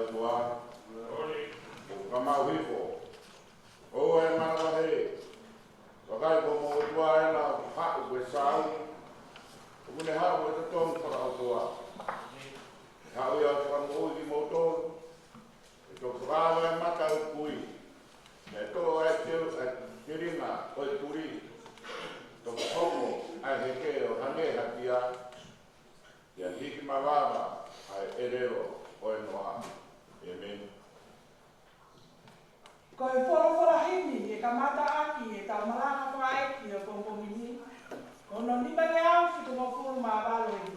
tua. Kamau hifo. O e mana he. Wakai ko mo tua e na hau koe sau. Mune hau e te tonu para o tua. Hau ia o whanau i mo tonu. E tō whakawa e mata o kui. E tō e teo e tiringa o e turi. Tō whanau ai heke o hane hatia. Ia hiki mawawa ai erero o e noa. Amen. Ko e whora hini e ka mata aki e ka maranga whaeki o kongomini. Kono ni mange au whitu mo furu ma walo e.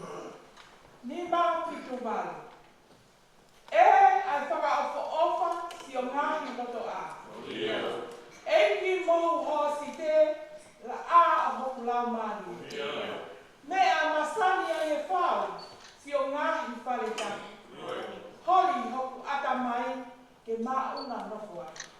Ni ma whitu walo. E ai whaka ofa si o ngahi loto a. E ki mohu ho si te la a o hoku lau mani. Me a masani a e whao si o ngahi whare taki. Holi hoku ata mai ke maunga nofo ai.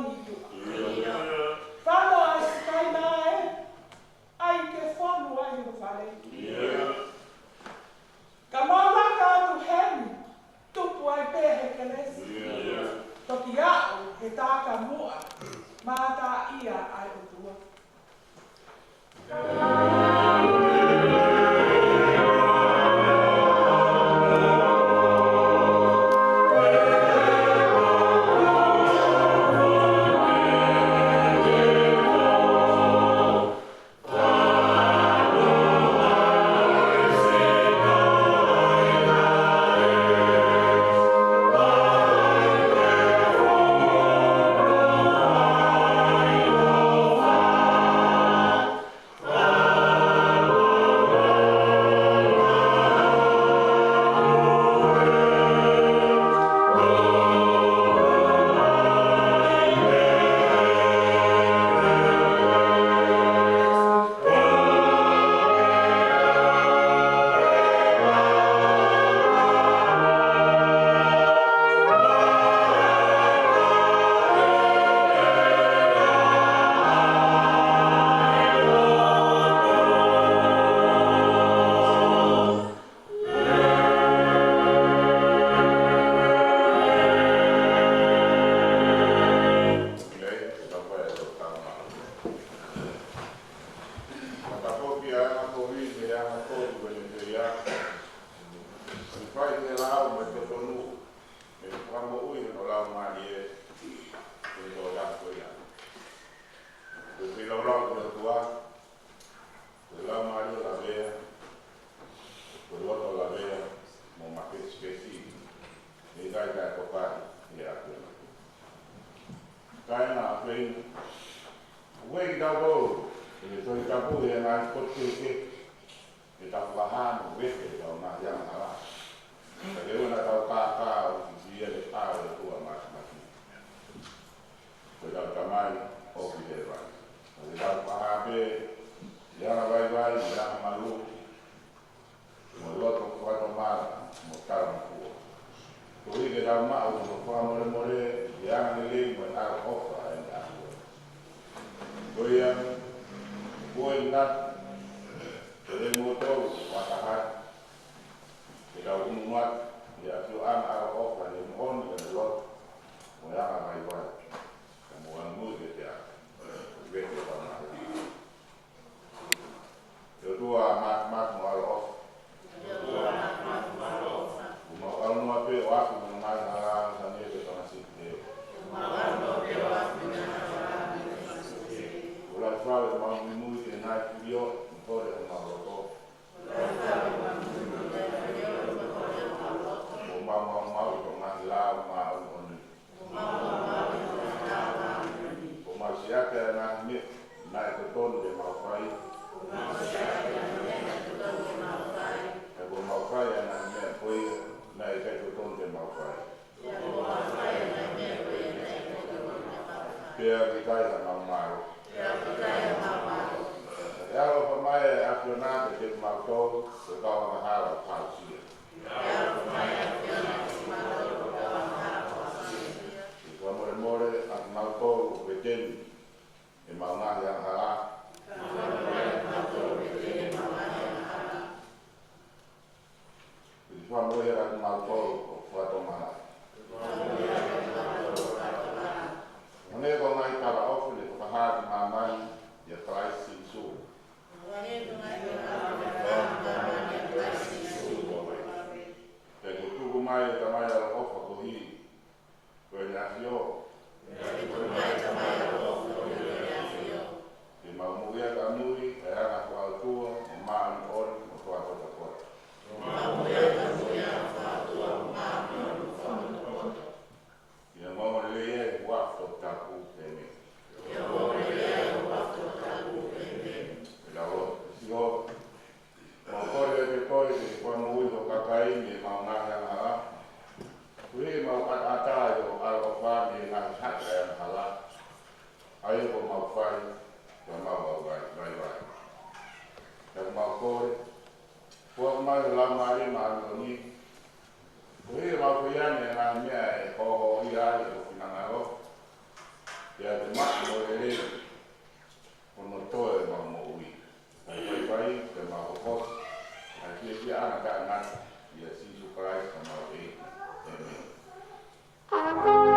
ni tu. Whano ai sikai nā e, ai ke whanu ai o whare. Ka maulaka atu heni, tupu ai pēhe ke lesi. Toki au he tāka mua, mātā ia ai o tua. Ia te maki mo e he, ono toe ma mo ui. Ai pai te ma hokos, ai ki ana ka ngata, ia sisu Christ ka ma e. Amen. Thank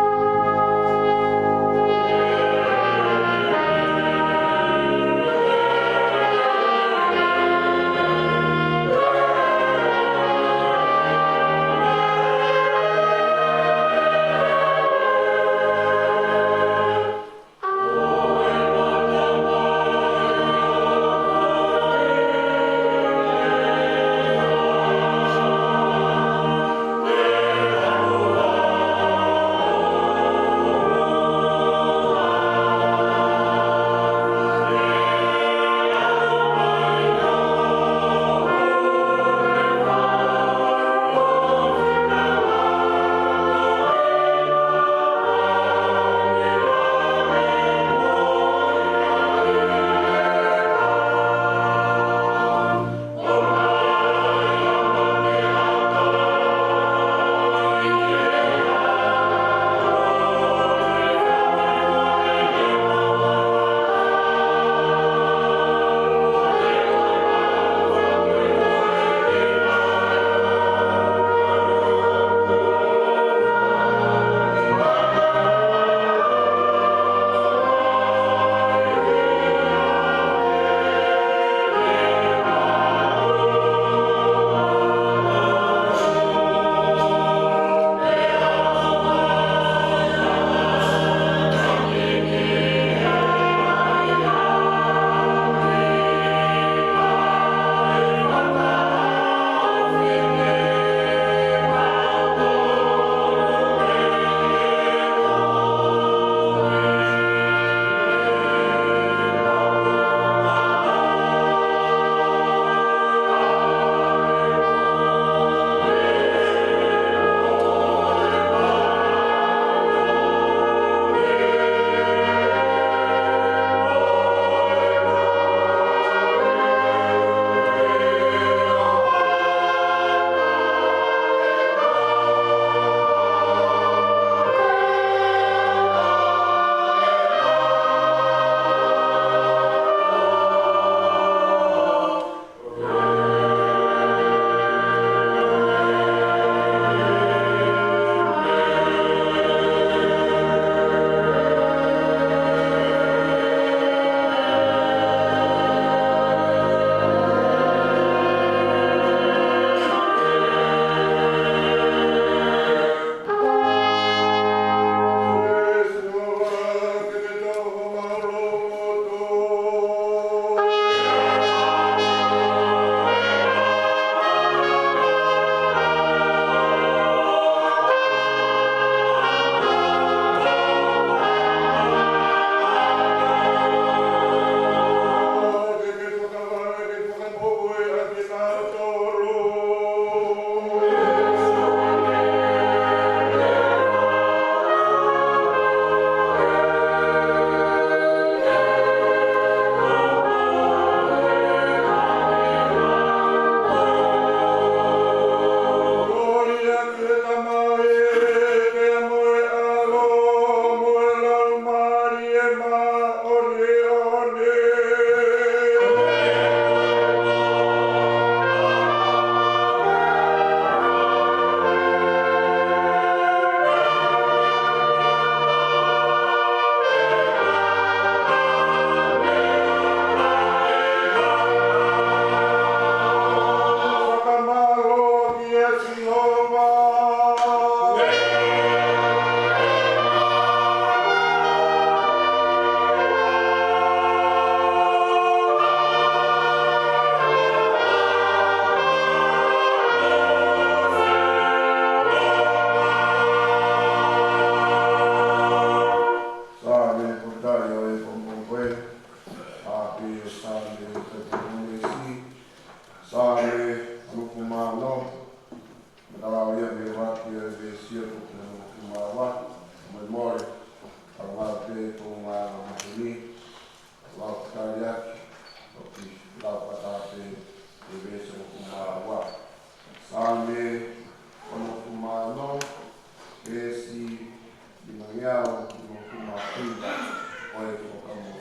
o e whakamu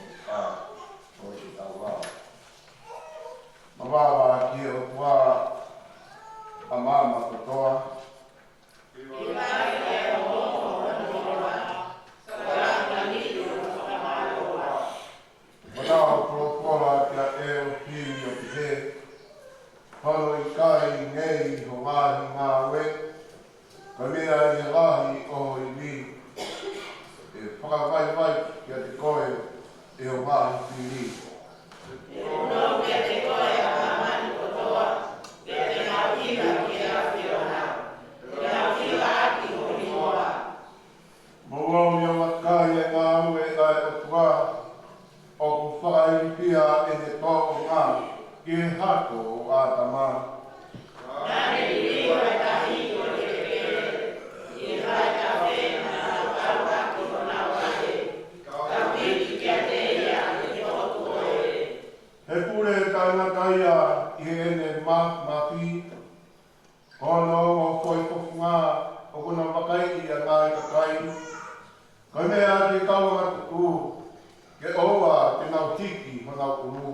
o e tau wā. Mawawa ki o tua a mama kotoa. Manao prokola kia e o pili o ki he. Halo i kai ngei ho ngahi ngā we. Ka mea i ngahi o i mi. E whakawai kia te koe e o ngahi pili. E uno kia te koe a mamani kotoa. Kia te ngāwhina kia whiona. Kia whiwa aki ho i moa. Mō mi o makai e ngā ue ai o tua. O ku whakai pia e te tōko ngā, ki e hako o ātama. Nāne i riwa e tahi o te kere, i rai ka whena o karuaki o nā wahe, ka whiki kia te ia i tōko e. He pure tāngata ia i ene mapi, kono o whoi kofunga o kuna wakai i a ngai ka kai. Ka mea te kaunga tuku, ke oa te nau tiki ho nau kuru.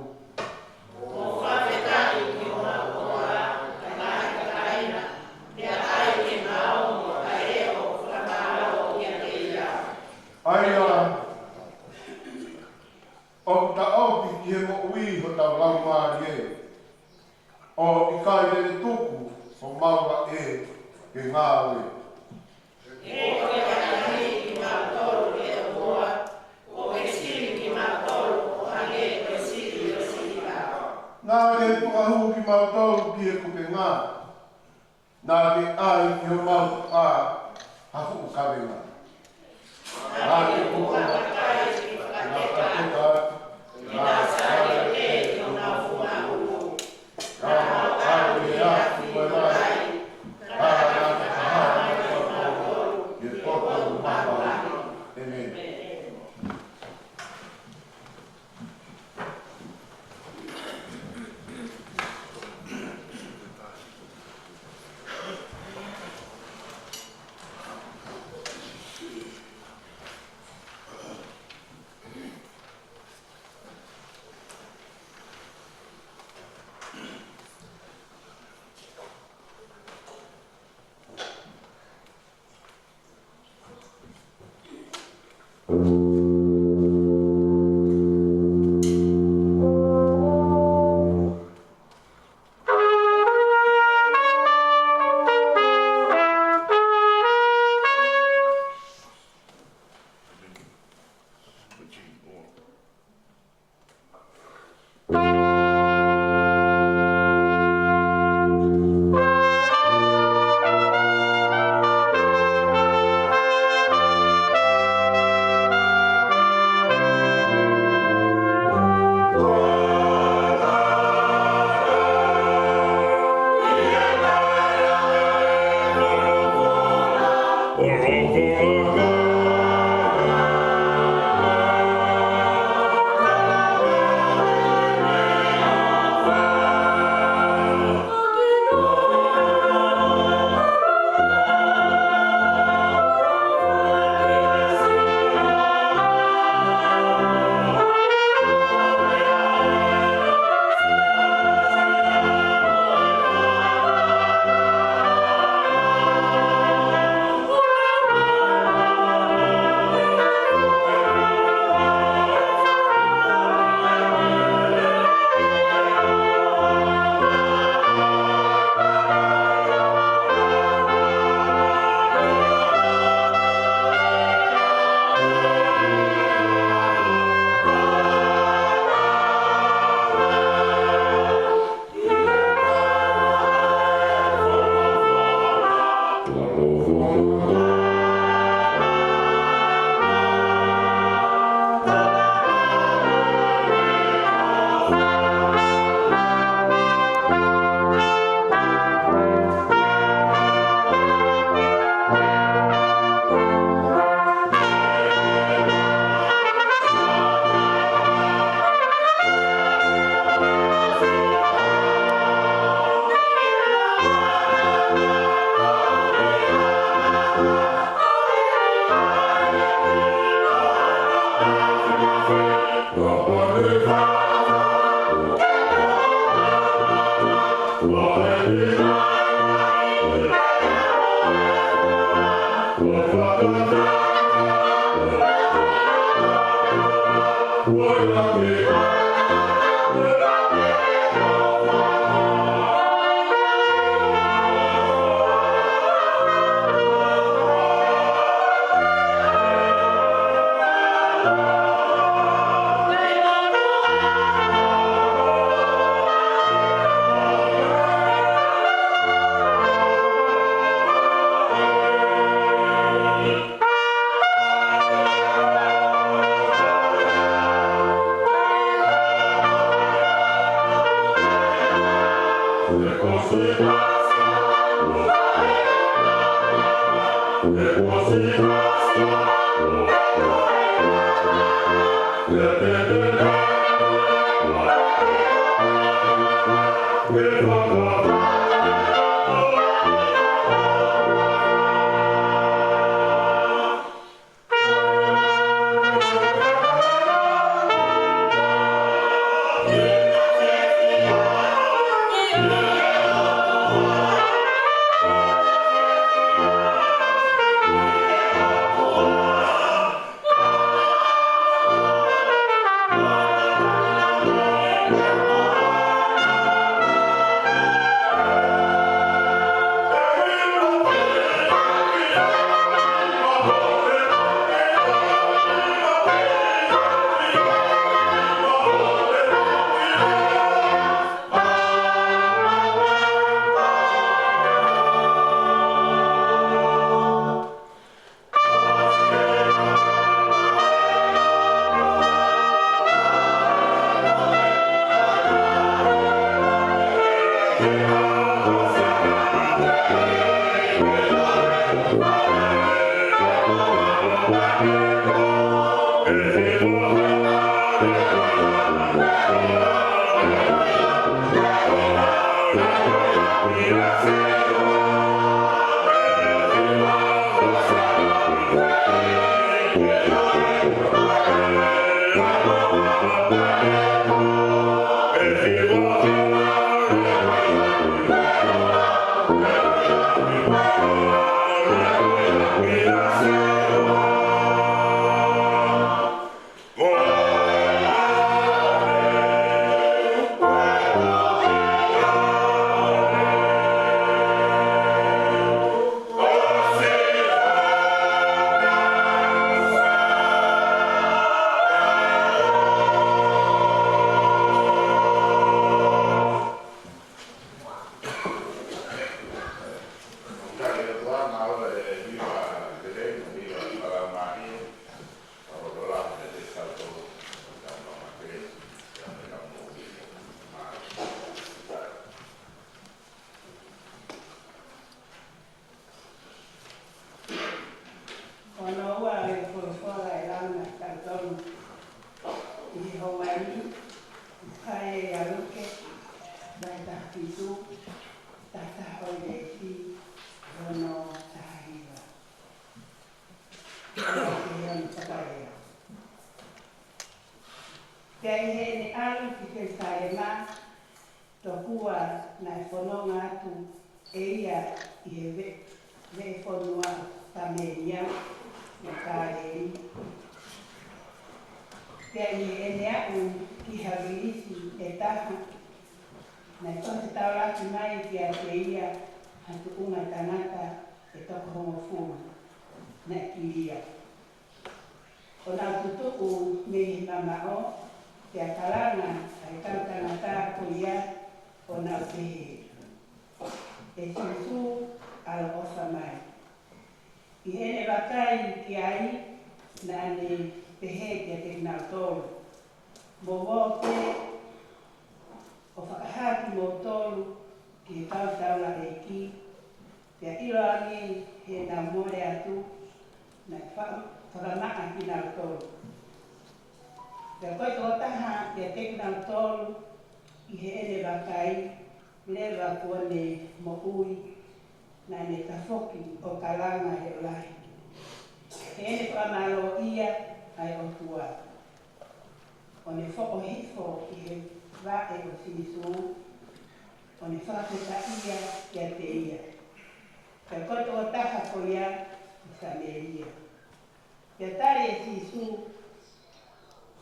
O whawhetai ki ho nau koa, ka ngai ka kaina, mea ai te maongo a e o whakamaro kia te ia. Aia, o ta auti ki he mo ui ho tau lau maari e. O i kai tene tuku ho maua e ke ngāwe. E koe whakahi ki mau toro e o moa, nā ke pukahu ki mau tau ki e kupe ngā. Nā ke ai ki o mau a hafu ukawenga. Nā ke pukahu ki whakateka. Nā sāre te ki o nā whunga uru. Nā au e a ki koe mai. Nā nā te kahana ki o nā toru. Ki e tōtau maha. Amen.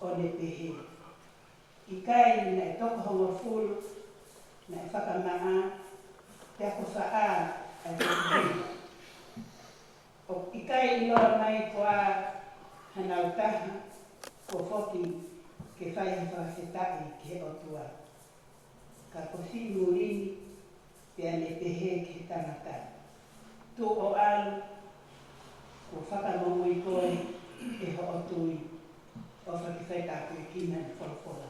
o le pehe. I kai na e toko hongo fulu, na e whakamaa, te ako whaa a te pehe. O i kai i loa mai ko a hanau taha, ko whoki ke whai he whakaseta'i ke o tua. Ka kosi murini, pe ane pehe ke tangata. Tu o alu, ko whakamongo i koe e ho o tui. O whakisai tāku e kina i whalakola.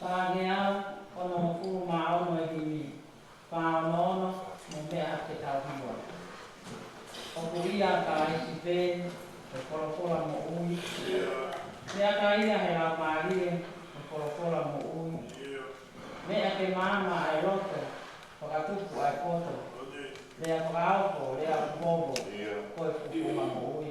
Whānea, ono mo furu mā ono e himi. Whāono mo mea te tauhiwa. O kuia ka isi pē, e korokola mo ui. Mea ka ia he la mārie, e korokola mo ui. Mea ke māma ai roto, whakatupu ai poto. Lea whakaoko, lea kumobo, koe kukuma mo ui.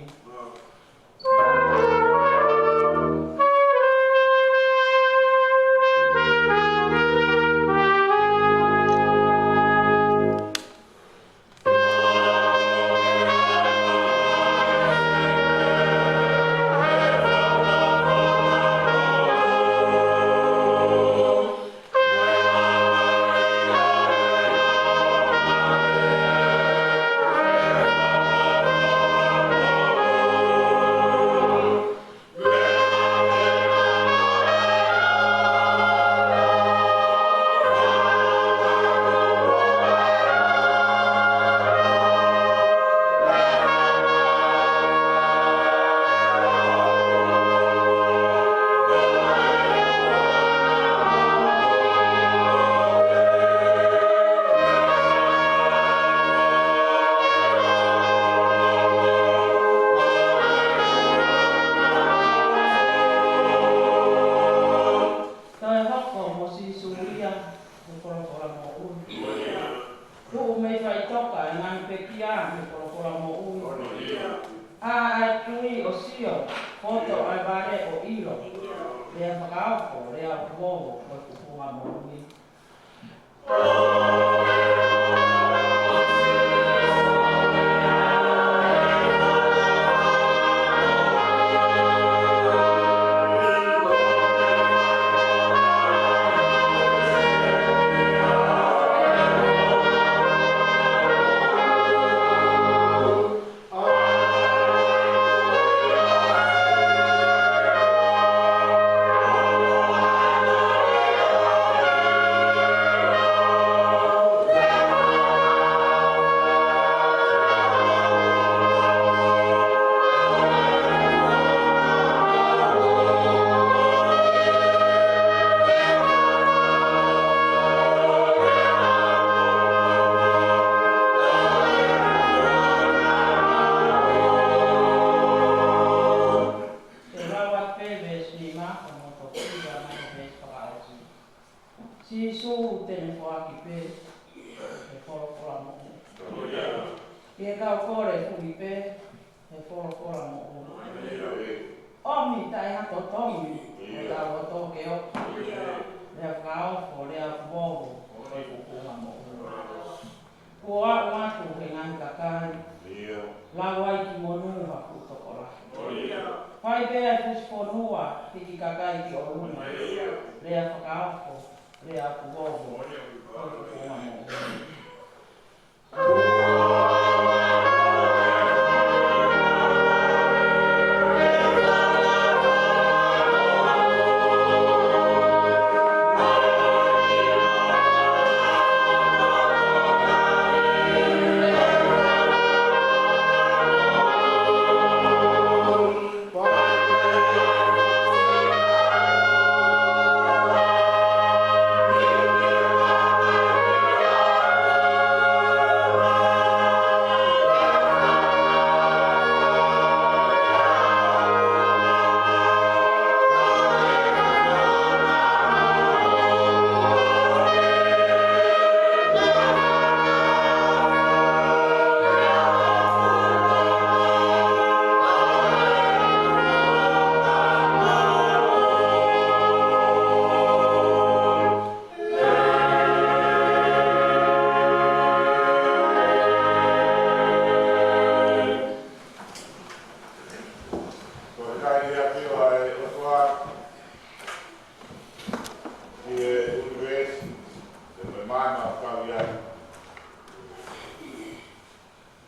mama kau ia.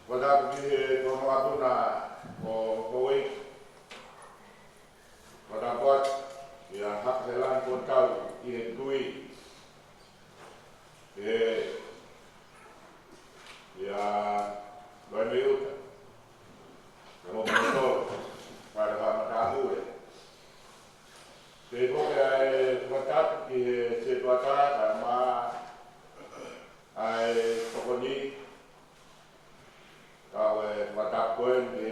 Wada ki kono atuna o koi. Wada buat ia hak helan ko kau i tui. Ia vai miuta. Mo motor para matahu. Te koke ai watap ki se tuata ma ai tokoni kau watap koen ki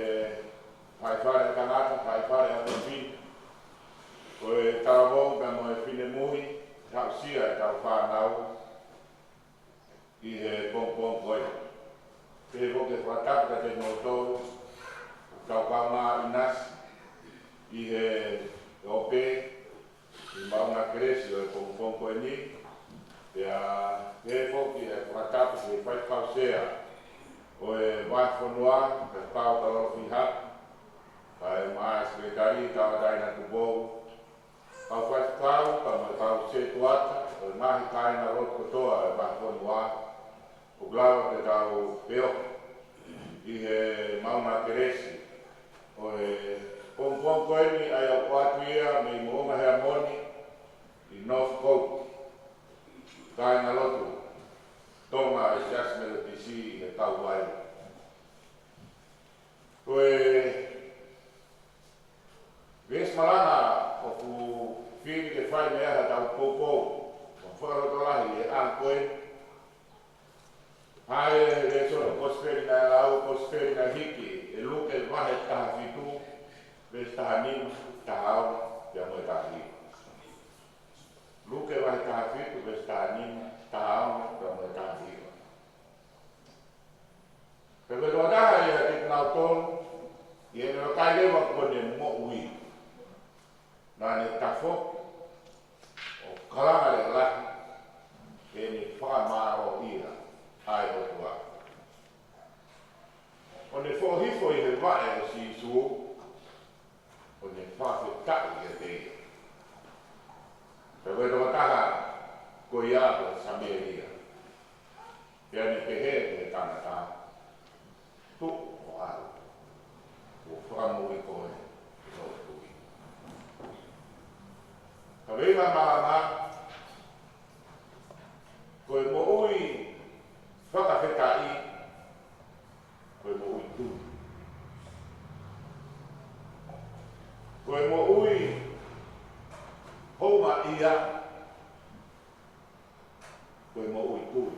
pai fare kanata pai fare a fin koe tarabo ka mo fine mui tau sia tau fa nau ki pom pom koe te koke watap ka te motor tau ka ma inas ki ope i maunga kresi o pom koe ni ia e foki e whakatapu e whai kausea o e waifonua e pau kalo fiha kai maa sekretari tawa daina kubou kau whai kau ka mai kau se tuata o e mahi kaina rot kotoa e waifonua o glawa te tau peo i he maunga kresi o e pom koe ni ai au watu ia me i moonga hea moni i North Coast. Kai na lotu, tonga e jasmele pisi e tau wai. Koe, ves malana o ku whiri ke whai mea ha tau popo, o whakarotolahi e a koe. Hai e sono kosperi na lau, kosperi na hiki, e luke wahe taha fitu, ves taha nima, taha au, ia moe taha hiki. Luke vai taha fitu, ves taha nima, taha au, ia moe taha hiki. Pero doa taha ia te nau tolu, ia nero kai lewa kone mo ui. Nane tafo, o kalanga le lahi, e ni whakamaro ira, ai o tua. O ne whohifo i he vae o si suo, o ne whawhetai e te ia. Pero doa taha, ko ia ko Samaria. Ia ni pehe te tanata. Tu o aru. O whakamuri koe. So tui. Ka reira maha koe mo ui whakawhetai. Koe mo ui tu. Koe mo ui homa ia. Koe mo ui tui.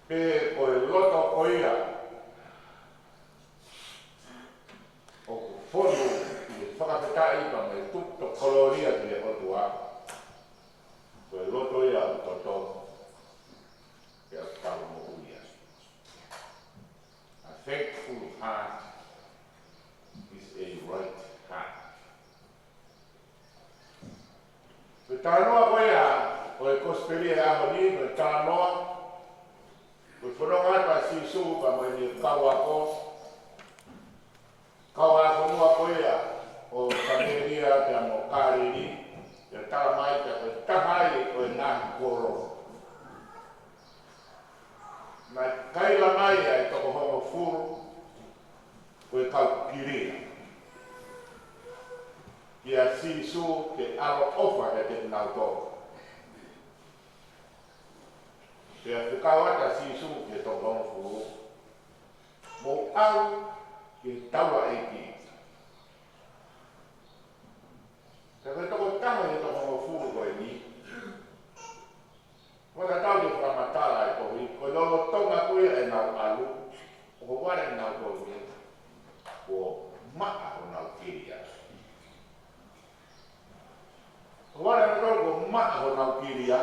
Pe koe loto koia. O whonu i whakawhetai pa me tukto koloria ki e otua. Koe loto ia o toto. Ke a tau mo uia. A thankful heart is a right heart. Koe tānoa koe a, koe kosperi e aho ni, koe tānoa, koe whanonga pa sisu pa moe ni kauako, kauako nua koe a, o Samaria te amo kāriri, te taramai te koe tahai koe nahi koro. Nai kaila mai ai toko hongo furu, koe kau kiria. Kia sisu ke aro ofa e te nau tō. Kia whikawata sisu ke tō hongo furu. Mō au ke taua e ki. Ka koe toko taha e tō hongo furu koe ni. Waka tau te whamatala e tohi. Koe lolo tonga koe e nau alu. O ware nau tō ni. Ko maa o nau kiria. Wara na ko maa o nau kiria.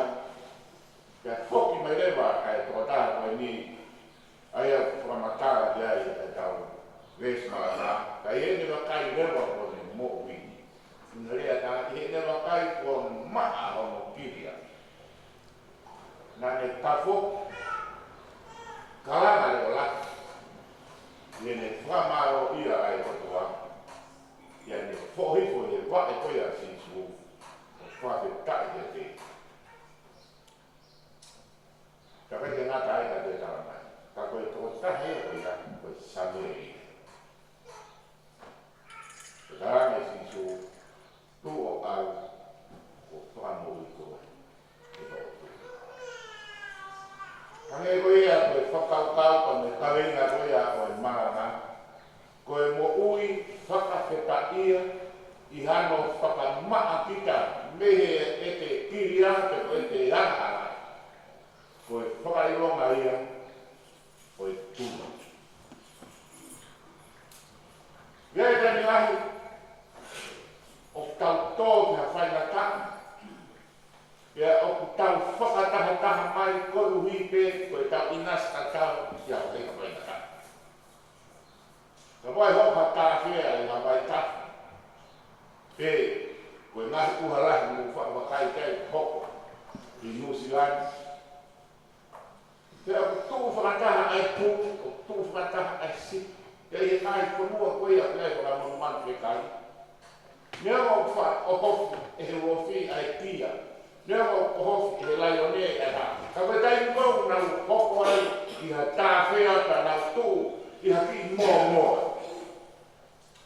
Kia whoki mai rewa kai tō taha koe ni. Aia whamatala ki ai e tau. Ves marana. Kai e niwa kai rewa ko ni mo wini. Narea ta e niwa kai ko maa o nau kiria. Nane tafo. Kalanga le o laki. Iene whamaro ia ai kotoa. Iene whohifo e wa e koia sisu. whake tai te te. Ka weke ngata ai ka te tara mai. Ka koe tō tahe o ia koe same e. Te tarame si so tū o au o whamo i koe. E o tū. Hange koe ia koe whakaukau ka me kawenga koe ia koe marana. Koe mo ui whakawheta ia i hano whakamaa kita mehe e te kiria te koe te hahara. Koe whakaironga ia, koe tūma. Ia e tani ahi, o tau tō kia whaina tāna. Ia o ku tau whakataha mai koe uhipe, koe tau inas ka tau, ia o te whaina tāna. Ka wai hoka tāwhea e ngā vai tāna. E, koe ngahi uharahi mu whakawakai kei hoko i New Zealand. Te aku tū whakataha ai pū, o tū whakataha ai si. Te i ai konua koe a pēi whakamonu manu whekai. Nea o hofi e he wofi ai pia. Nea o hofi e he laione e ha. Ka koe tai mou nau hoko ai i ha tāwhea ta nau tū i ha ki moa moa.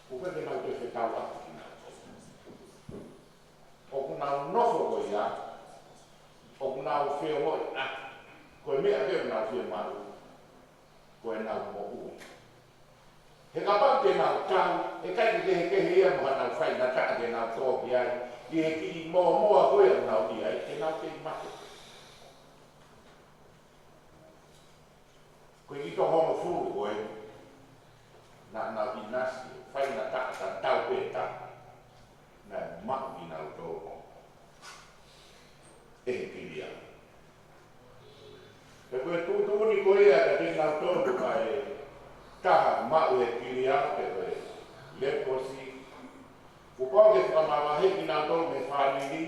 Ko koe te nau te whetau aku. O kunau nofo koe ia, o kunau whio moi, koe mea keo nau whio maru, koe nau mo ui. He kapau te nau tau, he kai te he kehe ia moha nau whaina taka te nau tōki ai, i he ki moa moa koe au nau i ai, te nau te mate. Koe i to homo furu koe, na nau i nasi, whaina taka ta tau pēta. Na mau i nau tō e he kiria. Te koe tūtūni koe ea ka te nau tōru ka e taha mau e kiria te koe leposi. Upau ke whakamawahe ki nau tōru me whaniri.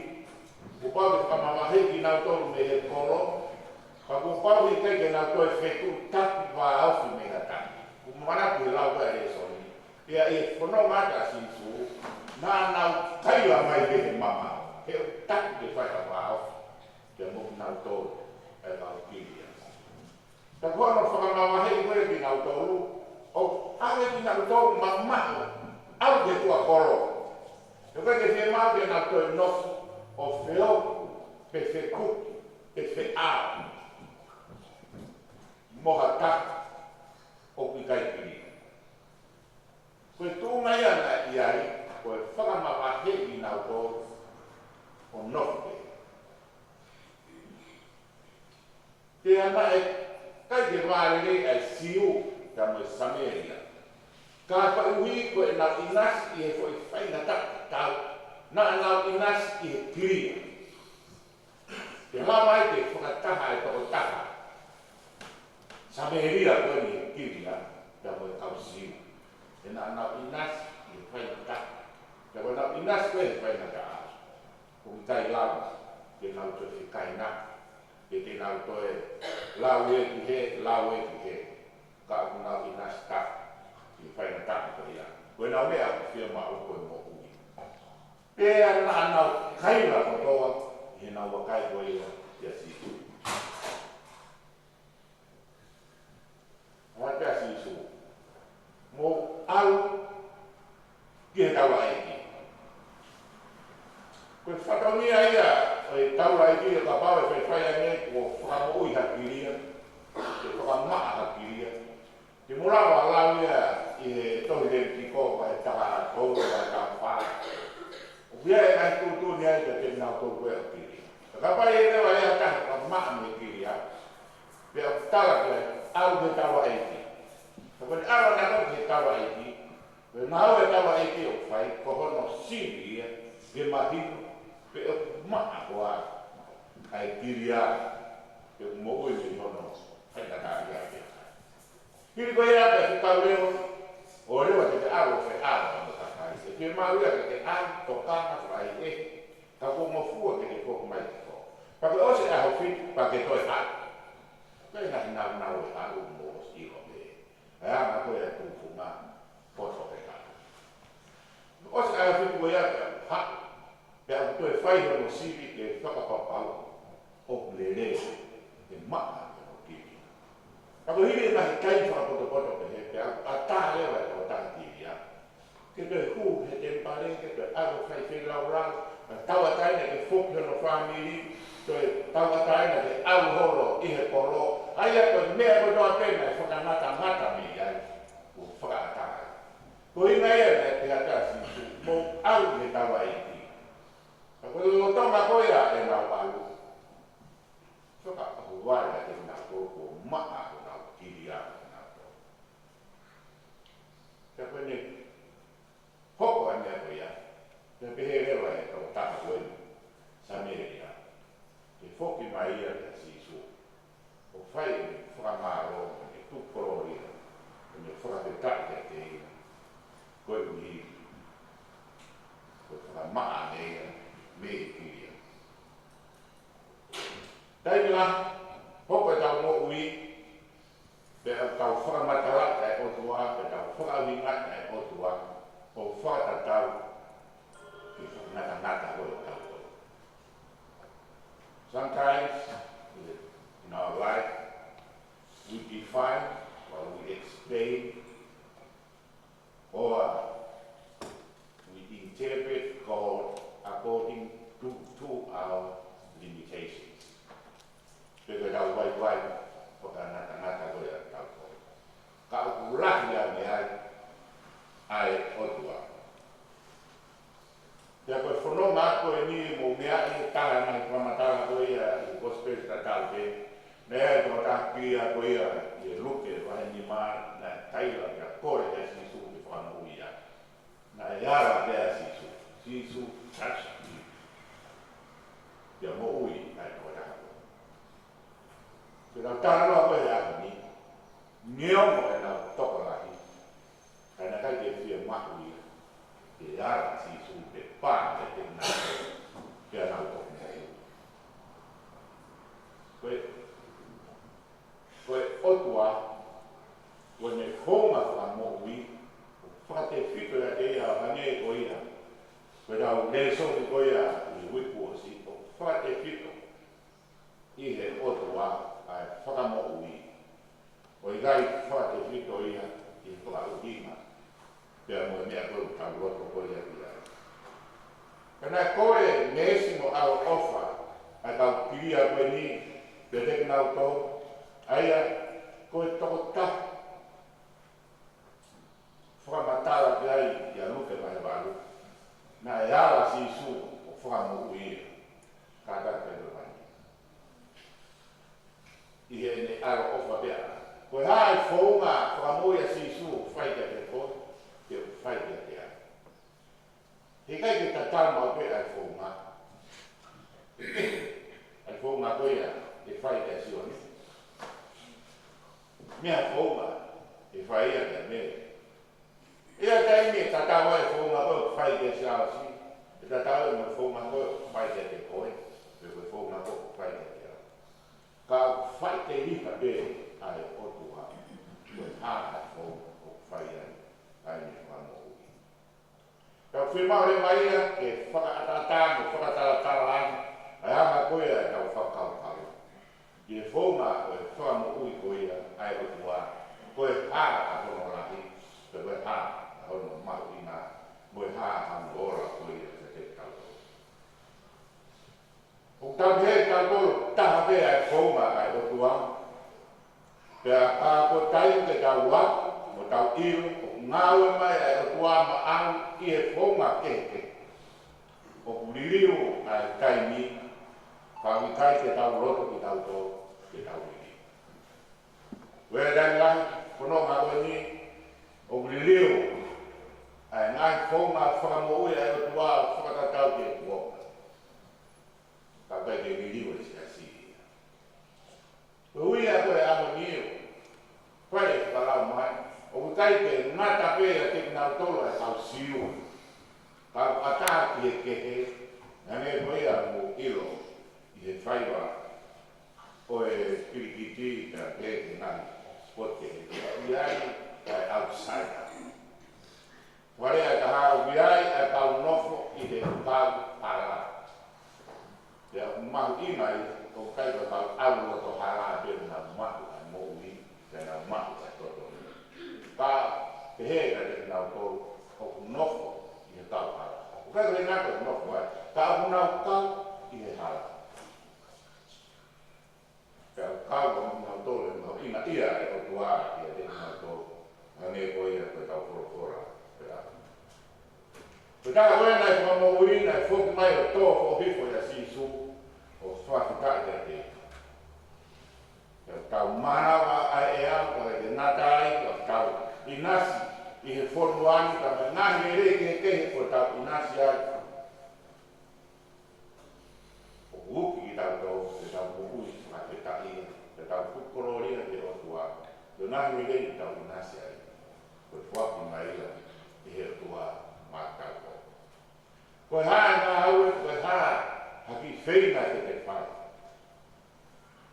Upau ke whakamawahe ki nau tōru me he kolo. Ka upau i kei ke nau tōru whetu taki wā auwhi me ha taki. Kumanaku he lau koe e soni. Ia e whanongata sisu. Nā nau kaila mai ke he mama, he o taki te whaika wāo, te moku nau tōru e wāo kiria. Ta kua no whakamawa hei koe ki nau tōru, o awe ki nau tōru mamaho, au ke tua koro. Te koe ke whee mau ke nau tōru nofu, o wheoku, pe whekuki, pe wheao. Moha taka, o ki kai kiria. Koe tūngai ana i ai, koe whakamawahe i nau tōru o nofe. Te ana e kai te wārere ai siu ka mai Sameria. Ka pauhi koe nau inas i he koe whaina taka tau, na nau inas i he kiria. Te hawai te whakataha e toko taka. Sameria koe ni he kiria, ka mai au siu. Te nau inas i he whaina taka. Te koe nau inas koe he whaina ka aso. Kung tai lau, te nau to he kaina. Te nau to e lau e ki he, lau e ki he. Ka aku nau inas ka, i whaina taka koe ia. Koe nau mea ku whia mao koe mo ui. Te ana nau kaila kotoa, he nau wakai koe ia, ia sisu. Hata sisu. Mo au, ki he tawa eki. Koe whakaunia ia, e taura eki e ka pāwe whai ane, ko whakamoi hakiria, te whakamaa hakiria. Te murawa lau ia, i he tohi re tiko, ka he taha tōru, ka he taha whāi. O kia e kai tūtū ni ai, te nau tōru e hakiria. Ka pai e rewa ea taha, ka maa me kiria. Pea tala kia, au he tawa eki. Ka koe awa nako he tawa eki, pe nau e tawa eki o whai, ko hono siri ia, ke mahinu, pe o maa koa, ai kiria, pe mo ui me hono, whai tatari a kia. Kiri koe ea pe whikau reo, o rewa te awa whai awa o takai, e ke mau ea ke te awa tokana whai e, ka ko mofua ke te koko mai te ko. Pa koe ose aho whitu, pa ke toi hau. Koe nahi nau nau e hau mo stilo me. E ama koe e tūfu ngā, poto e hau. Ose aho whitu koe ea pe hau. Pe au toi whai no sivi ke whakapapau o lere e maa o kiri. Ka ko hiri na kai whakapoto pe he pe a tā lewa e o tā tiri a. Ke pe hu he te pare ke pe aro whai whi lau rau, a taua taina ke whoki no whamiri, to e taua taina ke au horo i he koro, aia ko mea ko toa pena e whakanata ngata mi ai, o whakaataka. Ko ina ia ne te hata si mo au he tawa iti. Ko o tonga koia e nau alu. Whaka ahu waia e nau koko maa o nau kiri a o nau tō. Ka koe hoko a mea koia, te pehe rewa e tau taka koenu, Sameria. Ke whoki mai ia te sisu. O whai me whakamaro, me tukoro ia, me whakapetake te ia. Koe ui, koe whakamaa ne ia, me kiria. Taimila, hoko e tau mo ui, pe tau whakamatarata e otua, pe tau whakawingata e otua, o whakatatau, ki whakanata koe o tau koe. Sometimes in our life, we define or we explain or we interpret God according to our limitations. Because our white wife, for another way of talk. Kalkulasi yang ai otua. Ia koe whanonga koe ni mo mea i taha mai whamatanga koe ia i gospel tatau te. Nea tō tāki ia koe ia i luke wahe ni maa na taila ia kore ia sisu ki whanau ia. Na iara lea sisu, sisu touch me. Ia mo ui ai koe raka koe. Te nau tāna noa koe ia ni, niongo e nau toko lahi. Kai na kai te whia mahu ia. Te ara sisu te pāne te nāko, kia nau tōku nei. Koe otua, koe me whonga whamo ui, whakate whito ia te ia hange ko ia. Koe tau leso ki ko ia i wiku o si, o whakate whito i he otua ai whakamo ui. Koe gai whakate whito ia i whakauhinga. Pea mo mea koe tau roto koe ia ia. Kana koe nesi mo au ofa, a tau kiria koe ni, pe teki nau tō, aia koe toko ta. Whakamatara ki ai ia luke mai walu, na e ala si su o whakamu uia, kātaka pēro mai. I he ne aro ofa pea. Koe hae whaunga whakamu ia si su, whaika te koe, te whaika te ai. He kai te tatau mau pe ai whaunga. Ai whaunga koe ia, e whaika si oni. Mea whaunga, e whaia te mea. Ia tai me tatau ai whaunga koe, whaika si au si. E tatau ai me whaunga koe, whaika te koe. Pe koe whaunga koe, whaika te au. Ka whaika ripa pe ai otua. Koe hāa whaunga koe whaia ai me whanau. Tau whimau mai ia, ke whakaatatanga, whakataratara ai hanga koe ai tau whakaukau. I e whaunga o e whakamu ui koe ia, ai otua, koe hā a hono lahi, pe koe hā a hono mau i ngā, koe hā a hangu ora koe ia te te tau. O tau he tau taha pe ai whaunga ai otua, pe a ko tai te tau wak, mo tau iru, ngāwe mai ai o tua maau i e whonga keke. O kuririu ai kaimi, whawi kai te tau roto ki tau tō, ki tau riri. Wea dani lahi, whono ngā koe ni, o kuririu ai ngai whonga whakamoui ai o tua whakatatau ki e kuoka. Ka kai te ririu e si a siri. Ui a koe amo niu, koe e whakarau mai, o kai te ngata pēra te nau tolo e tau siu. Tau ata ki e kehe, nga ne koea mo ilo i he whaiwa o e pirikiti na pēke nani spot kehe. I ai e outsider. Ware ai ka hao i ai e tau nofo i te tau para. mahu inai o kai ka ka au to hala pe na mahu ai mo ui te na mahu ai toto ka te he ka te na to o nofo i e tau hala o kai ka na ko nofo ai ka au na ka i e hala ka ka ko na to le no ina ia e o tua i e te na to ane ko ia ko tau fora Pekaka koe nai whamauiri nai whoki mai o tō whohifo ia sisu o whakitai te te. Ia tau manawa ai e au ka te natai ka tau inasi i he whonuani ka me ngahi e rei ke kehe ko tau inasi ai. O uki i tau tau te tau mokui whakitai te tau kukororia te o tua. Te ngahi e rei i tau inasi ai. Ko whaki mai ia i he tua mātau. Koe haa ngā haue, koe haa haki wheina te te whai.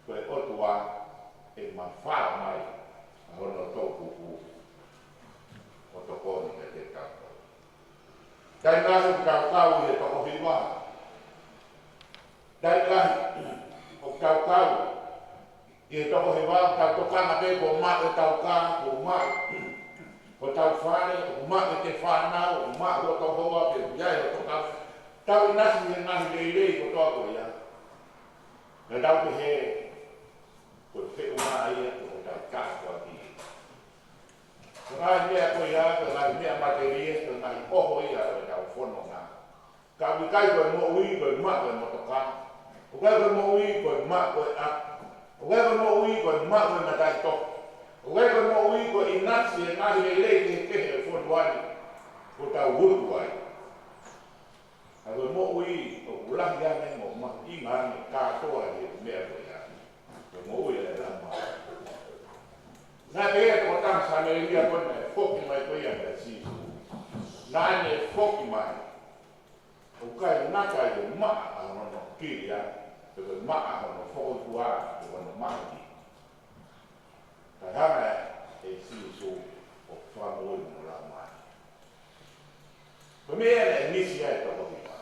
Koe otua e mawhaa mai a hono tōku hu o tokoni te te tātou. Tai ngahi kau i he toko hiwa. Tai ngahi o kau i he toko hiwa, kau tokanga pe ko maa e tau kā, ko maa o tau whare, o maa te whanau, o maa o tau hoa, pe iai o tau tau nasi he ngahi leirei ko toa koe ia. Nga tau te he, ko te unga ia, ko tau kākua ki. Ko ngahi mea koe ia, ko ngahi mea materie, ko ngahi oho ia, ko tau whono ngā. Ka wikai koe mo ui, koe maa koe motoka. Ko kai koe mo ui, koe maa koe ak. Ko kai koe mo ui, koe maa koe matai tok. O wei koe mo ui ko inasi e ngahi e rei ke kehe e whonuani ko tau huruku ai. A koe mo ui o ulahi ane mo mahu inga ane kātoa e mea koe ane. Koe mo ui e rama. Nā te ea ko tanga sa me ria kona e whoki mai koe ane e sisu. Nā ane e whoki mai. O kai naka e maa a hono kiri ane. Te koe maa a hono whokotua e hono maa ki. Ka hana e sisu o whamoi mo la mai. Ko mea e nisi ai toko hiwa.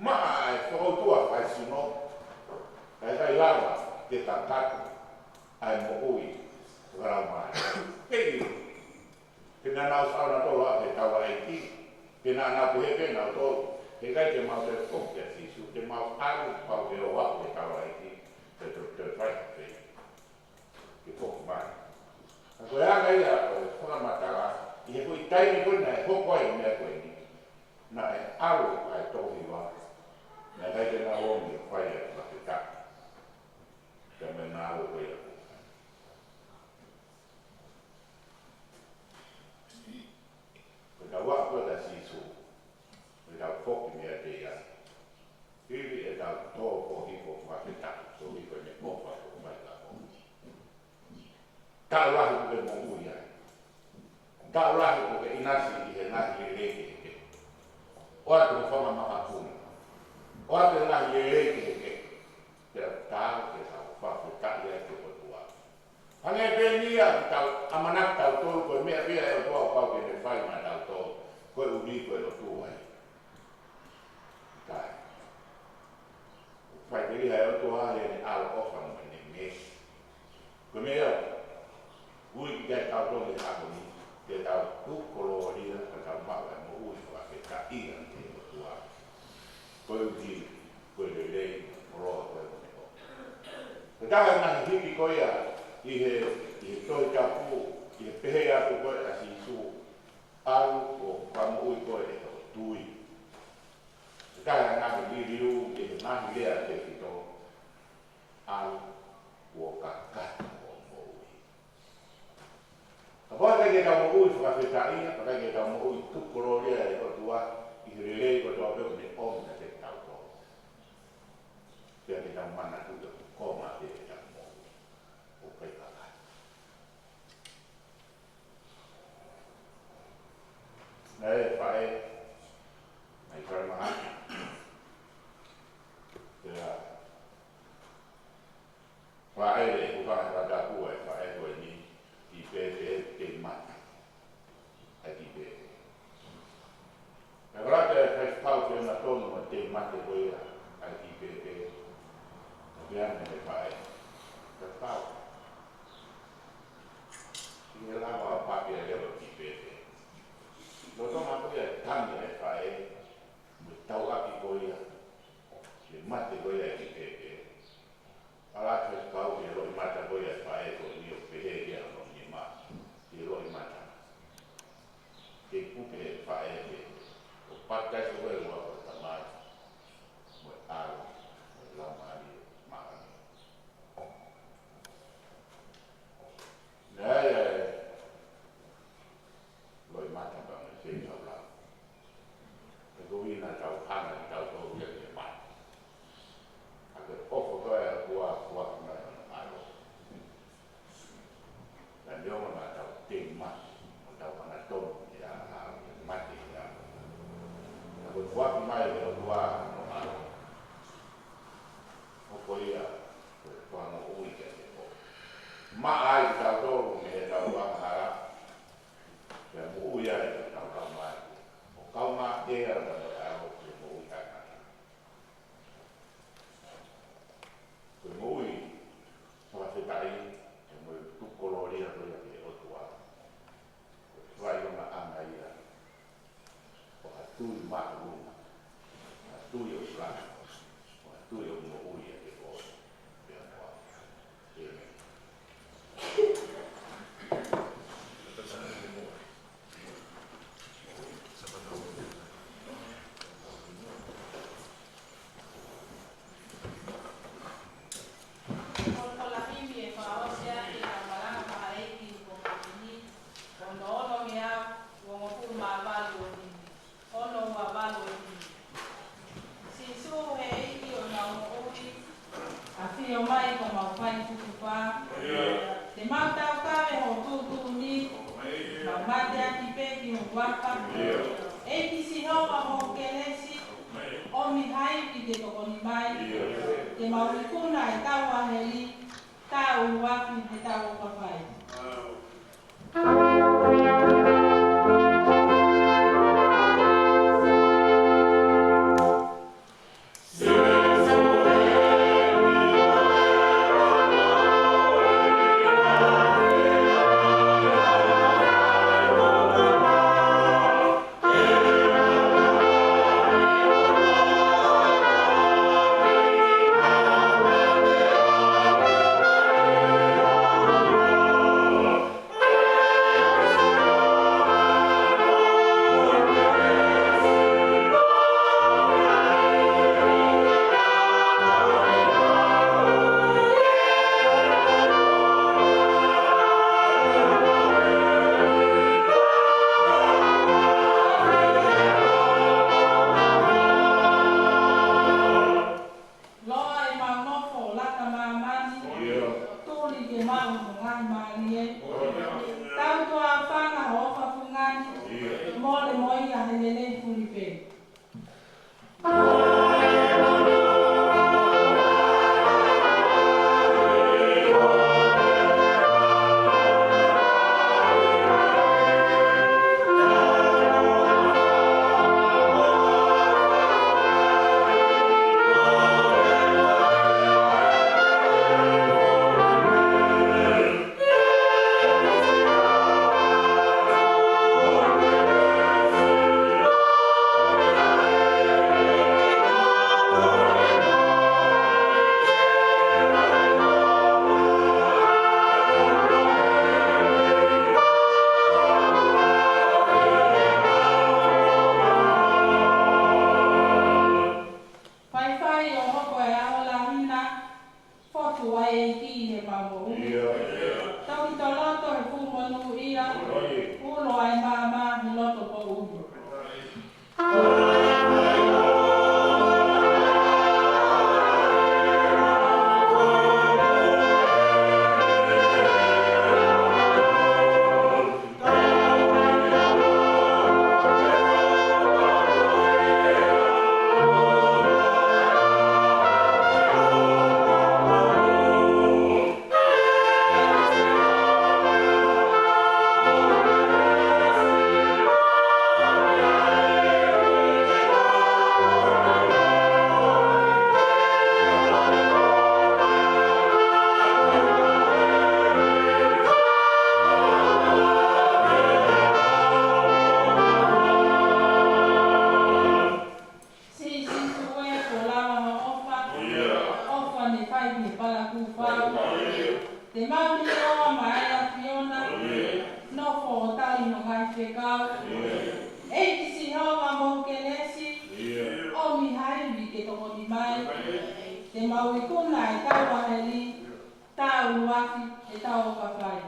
Maa e whakautua whai sino. Kai lawa te tangatu ai mo ui wharau mai. Kei pena nau sauna tolo a te tawa e ki. Pena nau puhepe nau tolo. He kai te mau te whoki a sisu. Te mau aru pau te o wako te tawa e ki. Te whaikapei. Ke whoki mai. A koe anga ia o whakamatara, i he koe taimi koe na e hoko ai mea koe ni. Na e aro ai tohiwa. Na kai te ngā ongi o whai a whake taka. Ka me ngā aro koe a koe. Koe ka wak koe ta sisu. Koe tau whoki mea te ia. Hiri e tau tō kohi ko whake taka. So hi koe me mofa ko mai ka hongi. Tau rahi koe mo ui ai. Tau rahi koe inasi i he ngahi e reke heke. Oa te whama maha puna. Oa te ngahi e reke heke. Te tau te tau whafu kai ai te kotua. Hange pēnia tau amanak tau tolu koe mea pia e o tua o pau ke ne whai mai tau tolu. Koe uni koe o tua ai. Kai. Whai te riha e o tua ai ne alo ofa mo ne mesi. Koe mea ui ki kai tau tongi haponi, te tau kukolo ria, ka tau maua e mo ui whake ka ia te o tua. Koe uki, koe le rei, moroa koe o neko. Ka taha nahi hiki koe a, i he toi kapu, i he pehe atu koe a sisu, alu o whamu ui koe e o tui. Ka taha nahi liriu, i he nahi lea te fito, alu o kakata. Ka poa kai ke tau mo ui whakawhetaia, ka kai ke tau mo ui tukororia e kotua, i he rei kotua peo me omna te tau tō. Pea ke tau mana tuta koma te tau mo o kai kakai. Nā e whae, mai wharemaha, pea whae re kukaha whakakua e whae koe ni, i pēpē te mata. Aki pē. yang ni pai tahu ini lama apa dia dia berpikir lo tu mampu ya tan ni pai tahu apa koi ya mati koi ya kita alat kau dia lo mata koi ya pai tu ni pehe dia lo ni mat dia lo mata dia pupe pai dia pakai sebagai lo pertama buat alam lama dia makan ya lo mata bang saya tahu lah kalau ini tahu hana tahu tahu dia mat agar kau ya buat mana dan dia mana tahu timah tahu mana tom ya mati ya kalau buat mai dia buat apa ya buat mau uji dia mai tahu tahu ni tahu apa harap dan mau uji dia tahu tahu mai kau mak dia ada tahu mau uji Mui, sama sekali, mui tu kolori atau yang dia otua, vai uma angaia, tu malu, tu yo lang, tu yo mui yang dia buat, dia buat, ini. Yo mai ko mau fai tu pa. Te mau tau ka me ho tu ni. Mau mai te aki pe ki ho waka. E ki si ho ma ho kelesi. O mi hai ki te ko ni mai. Te mau ki kuna e tau wa heli. Tau wa ki te tau ka fai. Te mauri oa mai a Fiona, no fo tali no mai whekau. E kisi hoa mo kenesi, o mi hairi ke toko di mai. Te mauri kuna e tau aheri, tau uafi e tau o kawhai.